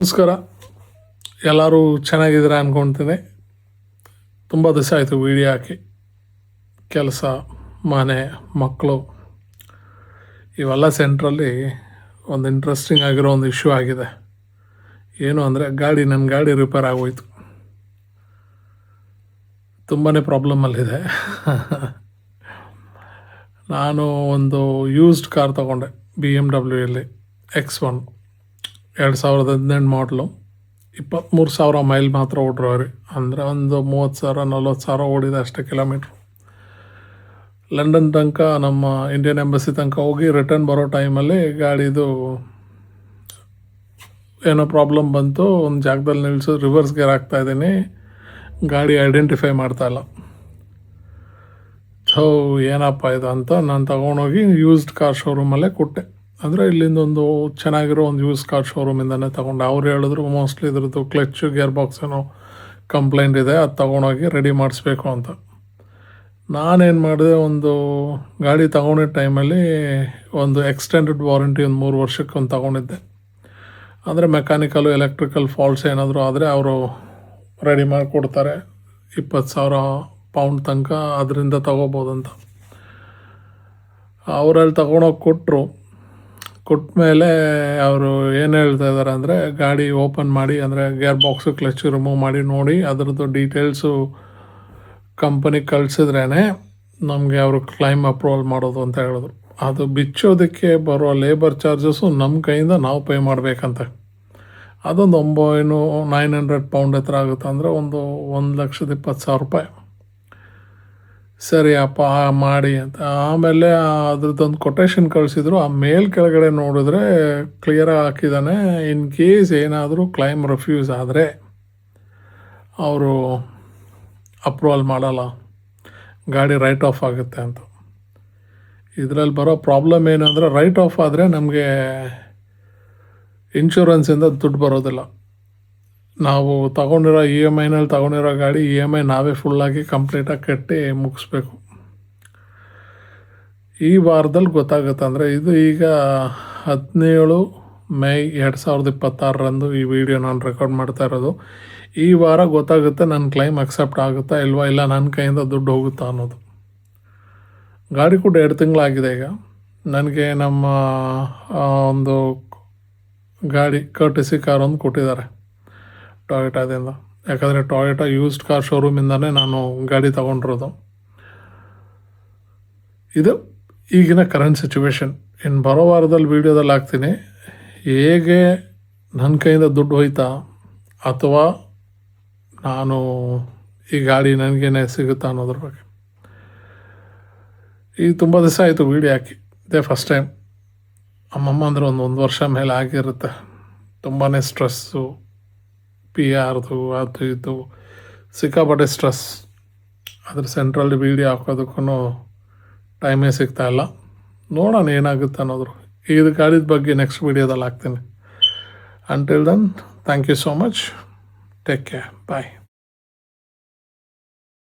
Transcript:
ನಮಸ್ಕಾರ, ಎಲ್ಲರೂ ಚೆನ್ನಾಗಿದ್ದೀರಾ ಅಂದ್ಕೊಳ್ತೀನಿ. ತುಂಬ ದಿವಸ ಆಯಿತು ವೀಡಿಯೋ ಹಾಕಿ. ಕೆಲಸ, ಮನೆ, ಮಕ್ಕಳು ಇವೆಲ್ಲ ಸೆಂಟ್ರಲ್ಲಿ ಒಂದು ಇಂಟ್ರೆಸ್ಟಿಂಗ್ ಆಗಿರೋ ಒಂದು ಇಶ್ಯೂ ಆಗಿದೆ. ಏನು ಅಂದರೆ ನನ್ನ ಗಾಡಿ ರಿಪೇರ್ ಆಗೋಯ್ತು. ತುಂಬಾ ಪ್ರಾಬ್ಲಮಲ್ಲಿದೆ. ನಾನು ಒಂದು ಯೂಸ್ಡ್ ಕಾರ್ ತೊಗೊಂಡೆ, BMW X1 2018 ಮಾಡಲು. 23,000 ಮೈಲ್ ಮಾತ್ರ ಓಡಿರೋರಿ, ಅಂದರೆ ಒಂದು 30,000-40,000 ಓಡಿದೆ ಅಷ್ಟೇ ಕಿಲೋಮೀಟ್ರು. ಲಂಡನ್ ತನಕ ನಮ್ಮ ಇಂಡಿಯನ್ ಎಂಬಸಿ ತನಕ ಹೋಗಿ ರಿಟರ್ನ್ ಬರೋ ಟೈಮಲ್ಲಿ ಗಾಡಿದು ಏನೋ ಪ್ರಾಬ್ಲಮ್ ಬಂತು. ಒಂದು ಜಾಗದಲ್ಲಿ ನಿಲ್ಲಿಸು, ರಿವರ್ಸ್ ಗೇರ್ ಹಾಕ್ತಾಯಿದ್ದೀನಿ, ಗಾಡಿ ಐಡೆಂಟಿಫೈ ಮಾಡ್ತಾಯಿಲ್ಲ. ಸೊ ಏನಪ್ಪ ಇದು ಅಂತ ನಾನು ತೊಗೊಂಡೋಗಿ ಯೂಸ್ಡ್ ಕಾರ್ ಶೋರೂಮಲ್ಲೇ ಕೊಟ್ಟೆ. ಅಂದರೆ ಇಲ್ಲಿಂದ ಒಂದು ಚೆನ್ನಾಗಿರೋ ಒಂದು ಯೂಸ್ ಕಾರ್ ಶೋರೂಮಿಂದನೇ ತೊಗೊಂಡೆ. ಅವ್ರು ಹೇಳಿದ್ರು ಮೋಸ್ಟ್ಲಿ ಇದ್ರದ್ದು ಕ್ಲಚ್ ಗೇರ್ ಬಾಕ್ಸ್ ಏನೋ ಕಂಪ್ಲೇಂಟ್ ಇದೆ, ಅದು ತೊಗೊಂಡೋಗಿ ರೆಡಿ ಮಾಡಿಸ್ಬೇಕು ಅಂತ. ನಾನೇನು ಮಾಡಿದೆ, ಒಂದು ಗಾಡಿ ತೊಗೊಂಡಿದ್ದ ಟೈಮಲ್ಲಿ ಒಂದು ಎಕ್ಸ್ಟೆಂಡೆಡ್ ವಾರಂಟಿ ಒಂದು 3 ವರ್ಷಕ್ಕೆ ಒಂದು ತೊಗೊಂಡಿದ್ದೆ. ಅಂದರೆ ಮೆಕ್ಯಾನಿಕಲು ಎಲೆಕ್ಟ್ರಿಕಲ್ ಫಾಲ್ಟ್ಸ್ ಏನಾದರೂ ಆದರೆ ಅವರು ರೆಡಿ ಮಾಡಿಕೊಡ್ತಾರೆ. 20,000 ಪೌಂಡ್ ತನಕ ಅದರಿಂದ ತೊಗೋಬೋದಂತ. ಅವರಲ್ಲಿ ತೊಗೊಂಡೋಗಿ ಕೊಟ್ಟಮೇಲೆ ಅವರು ಏನು ಹೇಳ್ತಾ ಇದ್ದಾರೆ ಅಂದರೆ, ಗಾಡಿ ಓಪನ್ ಮಾಡಿ, ಅಂದರೆ ಗೇರ್ ಬಾಕ್ಸು ಕ್ಲಚ್ ರಿಮೂವ್ ಮಾಡಿ ನೋಡಿ ಅದರದ್ದು ಡೀಟೇಲ್ಸು ಕಂಪನಿಗೆ ಕಳಿಸಿದ್ರೇ ನಮಗೆ ಅವರು ಕ್ಲೈಮ್ ಅಪ್ರೂವಲ್ ಮಾಡೋದು ಅಂತ ಹೇಳಿದ್ರು. ಅದು ಬಿಚ್ಚೋದಕ್ಕೆ ಬರೋ ಲೇಬರ್ ಚಾರ್ಜಸ್ಸು ನಮ್ಮ ಕೈಯಿಂದ ನಾವು ಪೇ ಮಾಡಬೇಕಂತೆ. ಅದೊಂದು 900 ಪೌಂಡ್ ಹತ್ರ ಆಗುತ್ತೆ, ಅಂದರೆ ಒಂದು 1,20,000 ರೂಪಾಯಿ. ಸರಿ ಅಪ್ಪ ಮಾಡಿ ಅಂತ. ಆಮೇಲೆ ಅದ್ರದ್ದೊಂದು ಕೊಟೇಶನ್ ಕಳಿಸಿದ್ರು. ಆ ಕೆಳಗಡೆ ನೋಡಿದ್ರೆ ಕ್ಲಿಯರಾಗಿ ಹಾಕಿದ್ದಾನೆ, ಇನ್ ಕೇಸ್ ಏನಾದರೂ ಕ್ಲೈಮ್ ರಿಫ್ಯೂಸ್ ಆದರೆ ಅವರು ಅಪ್ರೂವಲ್ ಮಾಡಲ್ಲ, ಗಾಡಿ ರೈಟ್ ಆಫ್ ಆಗುತ್ತೆ ಅಂತ. ಇದರಲ್ಲಿ ಬರೋ ಪ್ರಾಬ್ಲಮ್ ಏನಂದರೆ, ರೈಟ್ ಆಫ್ ಆದರೆ ನಮಗೆ ಇನ್ಶೂರೆನ್ಸಿಂದ ದುಡ್ಡು ಬರೋದಿಲ್ಲ. ನಾವು ತೊಗೊಂಡಿರೋ EMIನಲ್ಲಿ ತೊಗೊಂಡಿರೋ ಗಾಡಿ EMI ನಾವೇ ಫುಲ್ಲಾಗಿ ಕಂಪ್ಲೀಟಾಗಿ ಕಟ್ಟಿ ಮುಗಿಸ್ಬೇಕು. ಈ ವಾರದಲ್ಲಿ ಗೊತ್ತಾಗುತ್ತೆ. ಅಂದರೆ ಇದು ಈಗ 17 ಮೇ 2026ರಂದು ಈ ವಿಡಿಯೋ ನಾನು ರೆಕಾರ್ಡ್ ಮಾಡ್ತಾ ಇರೋದು. ಈ ವಾರ ಗೊತ್ತಾಗುತ್ತೆ ನನ್ನ ಕ್ಲೈಮ್ ಅಕ್ಸೆಪ್ಟ್ ಆಗುತ್ತಾ ಇಲ್ವಾ, ಇಲ್ಲ ನನ್ನ ಕೈಯಿಂದ ದುಡ್ಡು ಹೋಗುತ್ತಾ ಅನ್ನೋದು. ಗಾಡಿ ಕೂಡ 2 ತಿಂಗಳಾಗಿದೆ ಈಗ. ನನಗೆ ನಮ್ಮ ಒಂದು ಗಾಡಿ ಕರ್ಟಿಸಿ ಕಾರ್ ಒಂದು ಕೊಟ್ಟಿದ್ದಾರೆ ಟೊಯೋಟಾದಿಂದ. ಯಾಕಂದರೆ ಟೊಯೋಟಾ ಯೂಸ್ಡ್ ಕಾರ್ ಶೋರೂಮಿಂದನೇ ನಾನು ಗಾಡಿ ತೊಗೊಂಡಿರೋದು. ಇದು ಈಗಿನ ಕರೆಂಟ್ ಸಿಚುವೇಶನ್. ಇನ್ನು ಬರೋ ವಾರದಲ್ಲಿ ವೀಡಿಯೋದಲ್ಲಿ ಹಾಕ್ತೀನಿ ಹೇಗೆ ನನ್ನ ಕೈಯಿಂದ ದುಡ್ಡು ಹೋಯ್ತಾ ಅಥವಾ ನಾನು ಈ ಗಾಡಿ ನನಗೇನೆ ಸಿಗುತ್ತಾ ಅನ್ನೋದ್ರ ಬಗ್ಗೆ. ಈಗ ತುಂಬ ದಿವಸ ಆಯಿತು ವೀಡಿಯೋ ಹಾಕಿ, ಇದೇ ಫಸ್ಟ್ ಟೈಮ್. ಅಮ್ಮಮ್ಮ ಅಂದರೆ ಒಂದು ವರ್ಷ ಮೇಲೆ ಆಗಿರುತ್ತೆ. ತುಂಬಾ ಸ್ಟ್ರೆಸ್ಸು, PR ಅದು ಇದು ಸಿಕ್ಕಾಪಟ್ಟೆ ಸ್ಟ್ರೆಸ್. ಅದ್ರ ಸೆಂಟ್ರಲ್ಲಿ ವೀಡಿಯೋ ಹಾಕೋದಕ್ಕೂ ಟೈಮೇ ಸಿಗ್ತಾಯಿಲ್ಲ. ನೋಡೋಣ ಏನಾಗುತ್ತೆ ಅನ್ನೋದ್ರು. ಇದು ಗಾಡಿದ ಬಗ್ಗೆ ನೆಕ್ಸ್ಟ್ ವೀಡಿಯೋದಲ್ಲಿ ಹಾಕ್ತೀನಿ. Until then, thank you so much. Take care, bye.